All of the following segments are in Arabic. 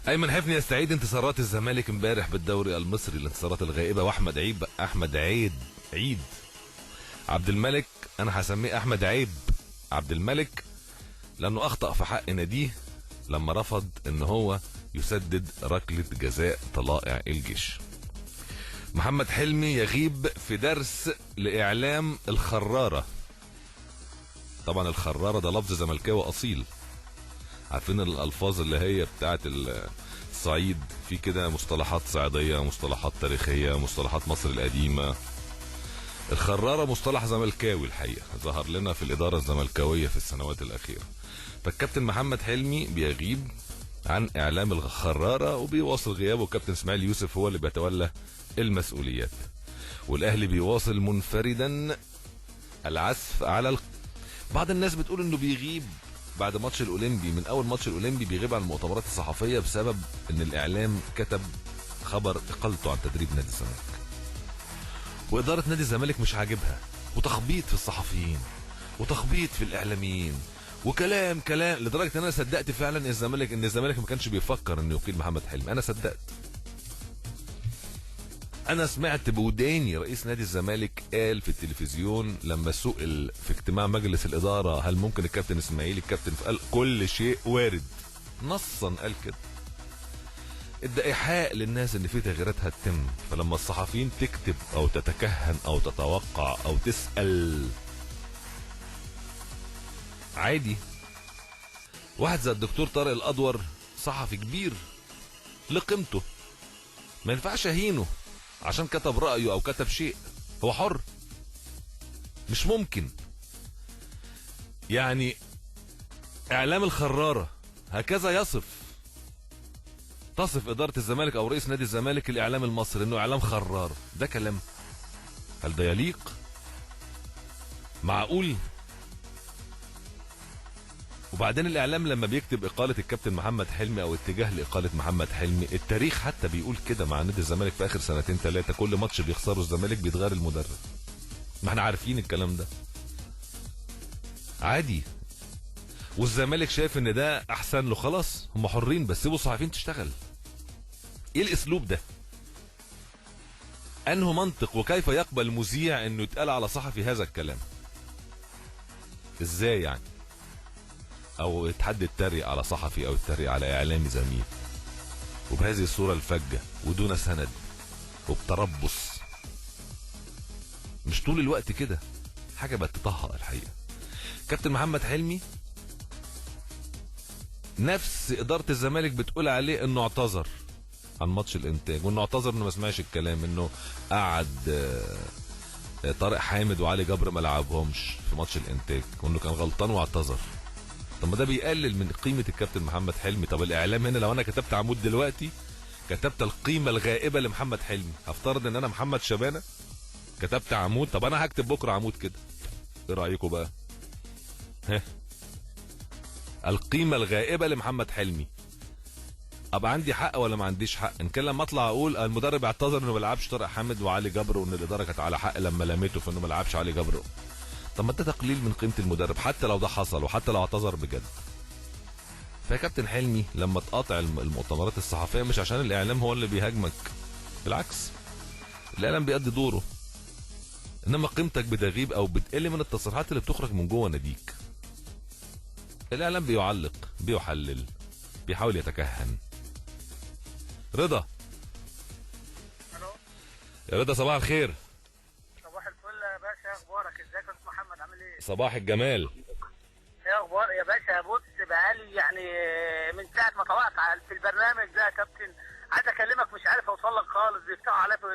ايمن حفني يستعيد انتصارات الزمالك امبارح بالدوري المصري، الانتصارات الغائبه. واحمد عيد عبد الملك، انا هسميه احمد عيب عبد الملك لانه اخطأ في حق ناديه لما رفض ان هو يسدد ركلة جزاء طلائع الجيش. محمد حلمي يغيب في درس لاعلام الخرارة. طبعا الخرارة ده لفظ زملكاوي اصيل، عارفين الالفاظ اللي هي بتاعت الصعيد، في كده مصطلحات صعيدية، مصطلحات تاريخية، مصطلحات مصر القديمة. الخرارة مصطلح زملكاوي الحقيقة، ظهر لنا في الإدارة الزملكاوية في السنوات الأخيرة. فالكابتن محمد حلمي بيغيب عن إعلام الخرارة، وبيواصل غيابه الكابتن اسماعيل يوسف هو اللي بيتولى المسؤوليات. والأهلي بيواصل منفردا العزف على بعض الناس بتقول إنه بيغيب بعد ماتش الأولمبي، من أول ماتش الأولمبي بيغيب عن المؤتمرات الصحفية بسبب إن الإعلام كتب خبر إقالته عن تدريب نادي الزمالك. وإدارة نادي الزمالك مش عاجبها، وتخبيط في الصحفيين وتخبيط في الإعلاميين وكلام لدرجة ان انا صدقت فعلا ان الزمالك ما كانش بيفكر انه يقيل محمد حلمي. انا صدقت، انا سمعت بوداني رئيس نادي الزمالك قال في التلفزيون لما سئل في اجتماع مجلس الاداره هل ممكن الكابتن اسماعيل، الكابتن قال كل شيء وارد، نصا قال كده. ادى ايحاء للناس ان في تغييرات هتتم، فلما الصحفيين تكتب او تتكهن او تتوقع او تسال عادي. واحد زي الدكتور طارق الادور صحفي كبير لقيمته، ما ينفعش اهينه عشان كتب رايه او كتب شيء، هو حر. مش ممكن يعني اعلام الخراره هكذا تصف اداره الزمالك او رئيس نادي الزمالك الاعلام المصري انه اعلام خرار؟ ده كلام؟ هل ده يليق؟ معقول؟ وبعدين الاعلام لما بيكتب اقاله الكابتن محمد حلمي او اتجاه لاقاله محمد حلمي، التاريخ حتى بيقول كده مع نادي الزمالك في اخر سنتين ثلاثه كل ماتش بيخسره الزمالك بيتغير المدرب. ما احنا عارفين الكلام ده عادي، والزمالك شايف ان ده احسن له، خلاص هم حرين، بس سيبوا الصحفيين تشتغل. ايه الاسلوب ده؟ انه منطق؟ وكيف يقبل مذيع انه يتقال على صحفي هذا الكلام؟ ازاي يعني؟ او حد يتريق على صحفي او يتريق على اعلامي زميل وبهذه الصورة الفجة ودون سند وبتربص؟ مش طول الوقت كده، حاجة بقت تطهق الحقيقة. كابتن محمد حلمي نفس ادارة الزمالك بتقول عليه انه اعتذر عن ماتش الانتاج، وانه اعتذر انه ما سمعش الكلام، انه قعد طارق حامد وعلي جبر ما لعبهمش في ماتش الانتاج، وانه كان غلطان واعتذر. طب ما ده بيقلل من قيمة الكابتن محمد حلمي. طب الاعلام هنا لو انا كتبت عمود دلوقتي كتبت القيمة الغائبة لمحمد حلمي، هفترض ان انا محمد شبانة كتبت عمود، طب انا هكتب بكرة عمود كده، ايه رأيكم بقى؟ ها، القيمة الغائبة لمحمد حلمي، ابقى عندي حق ولا ما عنديش حق؟ ان كان لما اطلع اقول المدرب اعتذر انه ما لعبش طارق حامد وعلي جبر، وان الاداره كانت على حق لما لمته في انه ما لعبش علي جبر، طب ما ده تقليل من قيمه المدرب حتى لو ده حصل وحتى لو اعتذر بجد. فيا كابتن حلمي لما تقاطع المؤتمرات الصحفيه مش عشان الاعلام هو اللي بيهاجمك، بالعكس الاعلام بيأدي دوره، انما قيمتك بتغيب او بتقل من التصريحات اللي بتخرج من جوه ناديك. الاعلام بيعلق، بيحلل، بيحاول يتكهن. رضا، يا رضا صباح الخير. صباح الفل يا باشا، اخبارك؟ ازيك يا استاذ محمد، عامل ايه؟ صباح الجمال. ايه اخبار يا باشا؟ بص بقالي يعني من ساعه ما طلعت في البرنامج ده يا كابتن عايز اكلمك مش عارف اوصل لك خالص، بيفتحوا عليا في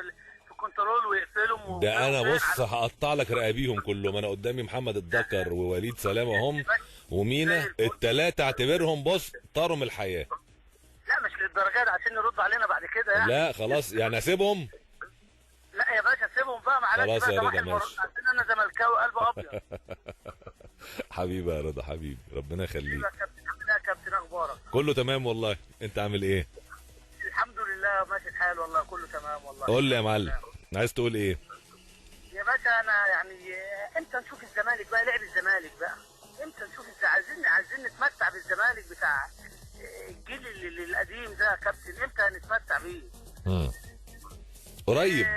الكنترول ويقفلهم ده انا بص هقطع لك رقابيهم كلهم، انا قدامي محمد الدكر ووليد سلامه هم ومينا الثلاثه، اعتبرهم بص طاروا من الحياه. لا مش للدرجه دي عشان يرد علينا بعد كده يعني. لا خلاص يعني اسيبهم؟ لا يا باشا سيبهم بقى، معلش خلاص يا رضا ماشي. عشان انا زملكاوي قلبه ابيض. حبيبي يا رضا، حبيبي ربنا يخليك. يا كابتن اخبارك؟ كله تمام والله، انت عامل ايه؟ الحمد لله ماشي الحال والله، كله تمام والله. قول لي يا معلم عايز تقول ايه؟ يا باشا انا يعني امتى نشوف الزمالك بقى، لعب الزمالك بقى امتى نشوف؟ عايزين نتمتع بالزمالك بتاع الجيل القديم ده يا كابتن امتى هنتمتع بيه؟ قريب.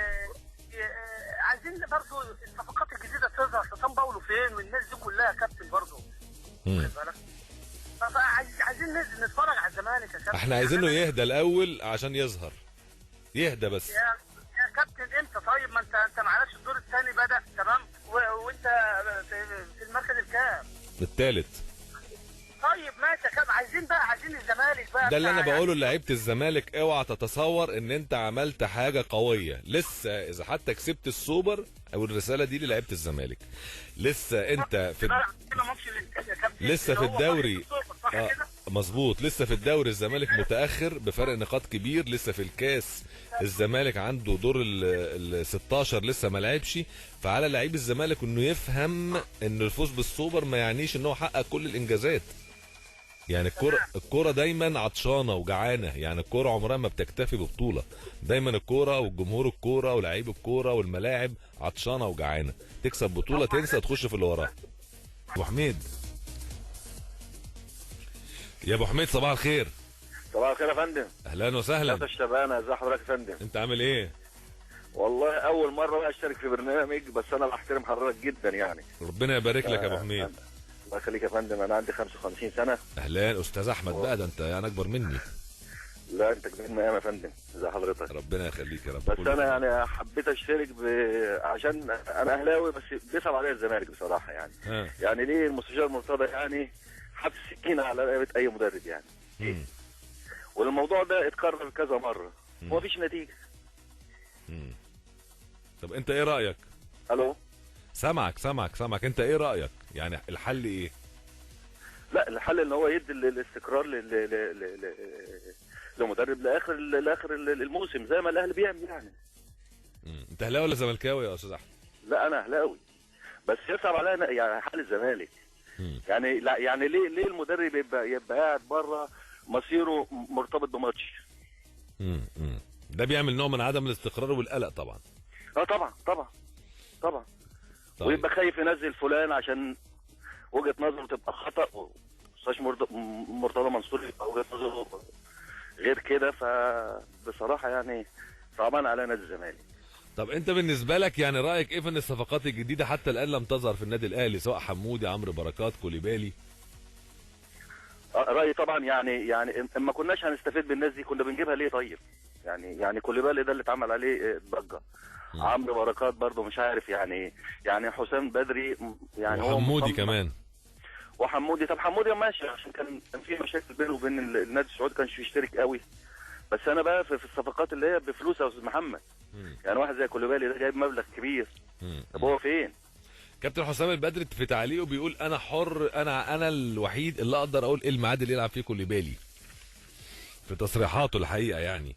عايزين برضه الصفقات الجديده تظهر، سان باولو فين والناس دي كلها يا كابتن برضه. واخد بالك؟ عايزين نتفرج على الزمالك يا كابتن. احنا عايزينه يهدى الاول عشان يظهر، يهدى بس. يا كابتن امتى؟ طيب ما انت معلش الدور الثاني بدأ تمام وانت في المركز الكام؟ الثالث. طيب ماشي يا كابتن، عايزين الزمالك بقى. ده اللي انا بقوله لعيبه الزمالك، اوعى تتصور ان انت عملت حاجه قويه لسه، اذا حتى كسبت السوبر او الرساله دي للعيبه الزمالك لسه انت في لسه في الدوري. مظبوط، لسه في الدوري الزمالك متاخر بفرق نقاط كبير، لسه في الكاس الزمالك عنده دور ال 16 لسه ما لعبش، فعلى لعيب الزمالك انه يفهم ان الفوز بالسوبر ما يعنيش ان هو حقق كل الانجازات. يعني الكوره دايما عطشانه وجعانه، يعني الكوره عمرها ما بتكتفي ببطوله، دايما الكوره والجمهور الكوره ولاعيب الكوره والملاعب عطشانه وجعانه، تكسب بطوله تنسى تخش في اللي وراها. ابو حميد، يا ابو حميد صباح الخير. صباح الخير يا فندم. اهلا وسهلا. لا الشبانه، ازي حضرتك يا فندم؟ انت عامل ايه؟ والله اول مره بقى اشترك في برنامج، بس انا بحترم حضرتك جدا يعني. ربنا يبارك لك يا ابو حميد. الله يخليك يا فندم، انا عندي 55 سنه. اهلا استاذ احمد بقى، ده انت يعني اكبر مني. لا انت كبير مقام يا فندم، ازي حضرتك؟ ربنا يخليك يا رب. بس انا يعني حبيت اشترك عشان انا اهلاوي، بس بيصعب عليا الزمالك بصراحه يعني. يعني ليه المستشار المرتضى يعني حط السكينه على رقبه اي مدرب يعني. والموضوع ده اتكرر كذا مره ومفيش نتيجه. طب انت ايه رايك؟ الو، سامعك انت ايه رايك؟ يعني الحل ايه؟ لا الحل ان هو يدي الاستقرار لمدرب لاخر الموسم زي ما الاهلي بيعمل يعني. انت اهلاوي ولا زملكاوي يا استاذ احمد؟ لا انا اهلاوي، بس يصعب عليا يعني حال الزمالك. يعني لا يعني ليه المدرب يبقى قاعد بره مصيره مرتبط بماتش؟ ده بيعمل نوع من عدم الاستقرار والقلق طبعا. طبعا. طيب. ويبقى خايف ينزل فلان عشان وجهه نظره تبقى خطا، استاذ مرتضى منصور يبقى وجهه نظره غير كده، فبصراحه يعني صعبان على نادي الزمالك. طب انت بالنسبه لك يعني رايك ايه في ان الصفقات الجديده حتى الان لم تظهر في النادي الاهلي، سواء حمودي، عمرو بركات، كوليبالي؟ رايي طبعا يعني اما كناش هنستفيد بالناس دي كنا بنجيبها ليه؟ طيب يعني كوليبالي ده اللي اتعمل عليه ضجه، عمرو بركات برضه مش عارف يعني حسام بدري يعني، وحمودي كمان. وحمودي، طب حمودي ماشي عشان كان في مشاكل بينه وبين النادي السعودي، كانش بيشترك قوي. بس انا بقى في الصفقات اللي هي بفلوس يا استاذ محمد. يعني واحد زي كوليبالي ده جايب مبلغ كبير، طب هو فين؟ كابتن حسام البدري في تعليقه بيقول انا حر، انا الوحيد اللي اقدر اقول ايه الميعاد اللي يلعب فيه كوليبالي في تصريحاته الحقيقه يعني،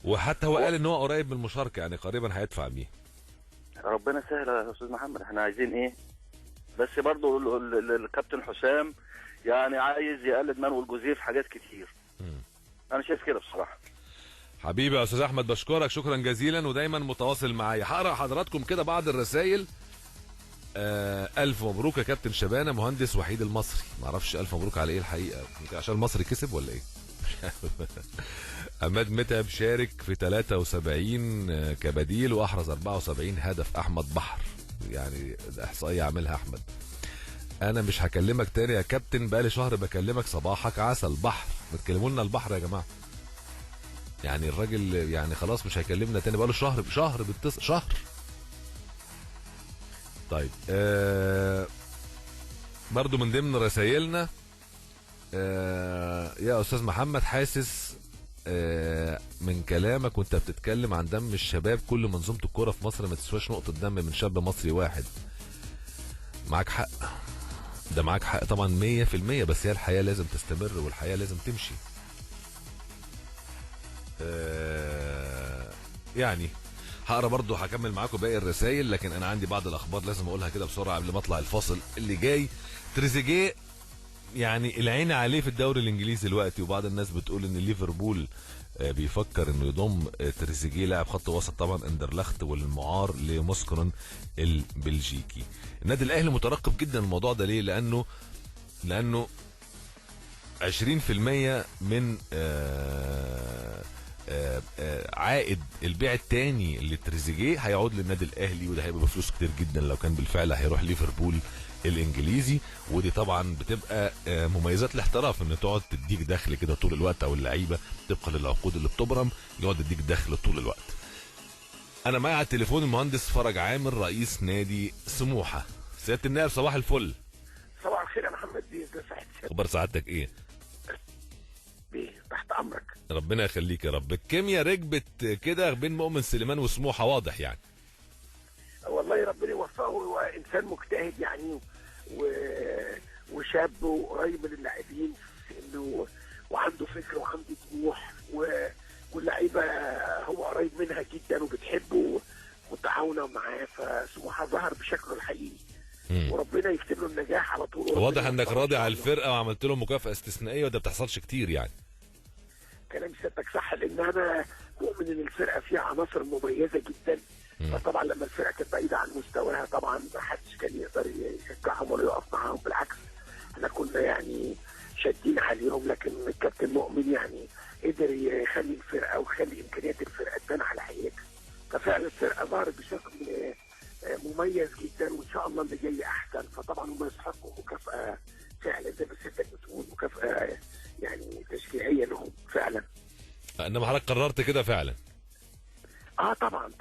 وحتى هو قال ان هو قريب من المشاركه، يعني قريبا هيدفع بيه. ربنا سهل يا استاذ محمد، احنا عايزين ايه؟ بس برضه الكابتن حسام يعني عايز يقلد مانويل جوزيه في حاجات كتير. انا شايف كده بصراحه. حبيبي يا استاذ احمد، بشكرك شكرا جزيلا ودايما متواصل معايا. هقرا حضراتكم كده بعض الرسائل. الف مبروك يا كابتن شبانه، مهندس وحيد المصري. معرفش الف مبروك على ايه الحقيقه، عشان المصري كسب ولا ايه؟ عماد متعب شارك في 73 كبديل واحرز 74 هدف. احمد بحر، يعني احصائيه عاملها احمد. انا مش هكلمك تاني يا كابتن، بقالي شهر بكلمك صباحك عسل. بحر، بتكلموا لنا البحر يا جماعه. يعني الراجل يعني خلاص مش هيكلمنا تاني، بقاله شهر بيتصل شهر. طيب برضو من ضمن رسائلنا يا استاذ محمد، حاسس من كلامك وانت بتتكلم عن دم الشباب، كل منظومه الكوره في مصر ما تسواش نقطه دم من شاب مصري واحد. معاك حق، ده معاك حق طبعا 100%، بس هي الحياه لازم تستمر والحياه لازم تمشي. يعني هقرا برضو، هكمل معاكم باقي الرسائل، لكن انا عندي بعض الاخبار لازم اقولها كده بسرعه قبل ما اطلع الفاصل اللي جاي. تريزيجيه يعني العين عليه في الدوري الانجليزي دلوقتي، وبعض الناس بتقول ان ليفربول بيفكر انه يضم تريزيجيه لاعب خط وسط طبعا اندرلخت والمعار لموسكرون البلجيكي. النادي الاهلي مترقب جدا الموضوع ده. ليه؟ لانه 20% من عائد البيع الثاني لتريزيجيه هيعود للنادي الاهلي، وده هيبقى بفلوس كتير جدا لو كان بالفعل هيروح ليفربول الانجليزي. ودي طبعا بتبقى مميزات الاحتراف، ان تقعد تديك دخل كده طول الوقت، او اللعيبه طبقا للعقود اللي بتبرم يقعد يديك دخل طول الوقت. انا معايا على التليفون المهندس فرج عامر رئيس نادي سموحه. سياده النائب صباح الفل. صباح الخير يا محمد بيه، ازي صحتك؟ اخبار سعادتك ايه؟ بيه تحت امرك. ربنا يخليك يا رب. الكيمياء ركبت كده بين مؤمن سليمان وسموحه واضح يعني. والله ربنا يوفقه، هو انسان مجتهد يعني وشاب وقريب من اللاعبين في انه وعنده فكر وعنده طموح، واللعيبه هو قريب منها جدا وبتحبه ومتعاونه معاه، فسموحه ظهر بشكله الحقيقي. وربنا يكتب له النجاح على طول. واضح انك راضي على الفرقه وعملت لهم مكافاه استثنائيه، وده بتحصلش كتير يعني. كلام سيادتك صح، لان انا مؤمن ان الفرقه فيها عناصر مميزه جدا. فطبعا لما الفرقه كانت بعيده عن مستواها طبعا ما حدش كان يقدر يشجعهم ولا يقف معاهم، بالعكس احنا كنا يعني شادين عليهم، لكن الكابتن مؤمن يعني قدر يخلي الفرقه ويخلي امكانيات الفرقه تبان على حقيقتها. ففعلا الفرقه ظهرت بشكل مميز جدا، وان شاء الله اللي جاي احسن. فطبعا هم يستحقوا مكافاه فعلا زي ما سيادتك بتقول، مكافاه يعني تشجيعيه لهم فعلا. انما حضرتك قررت كده فعلا؟ طبعا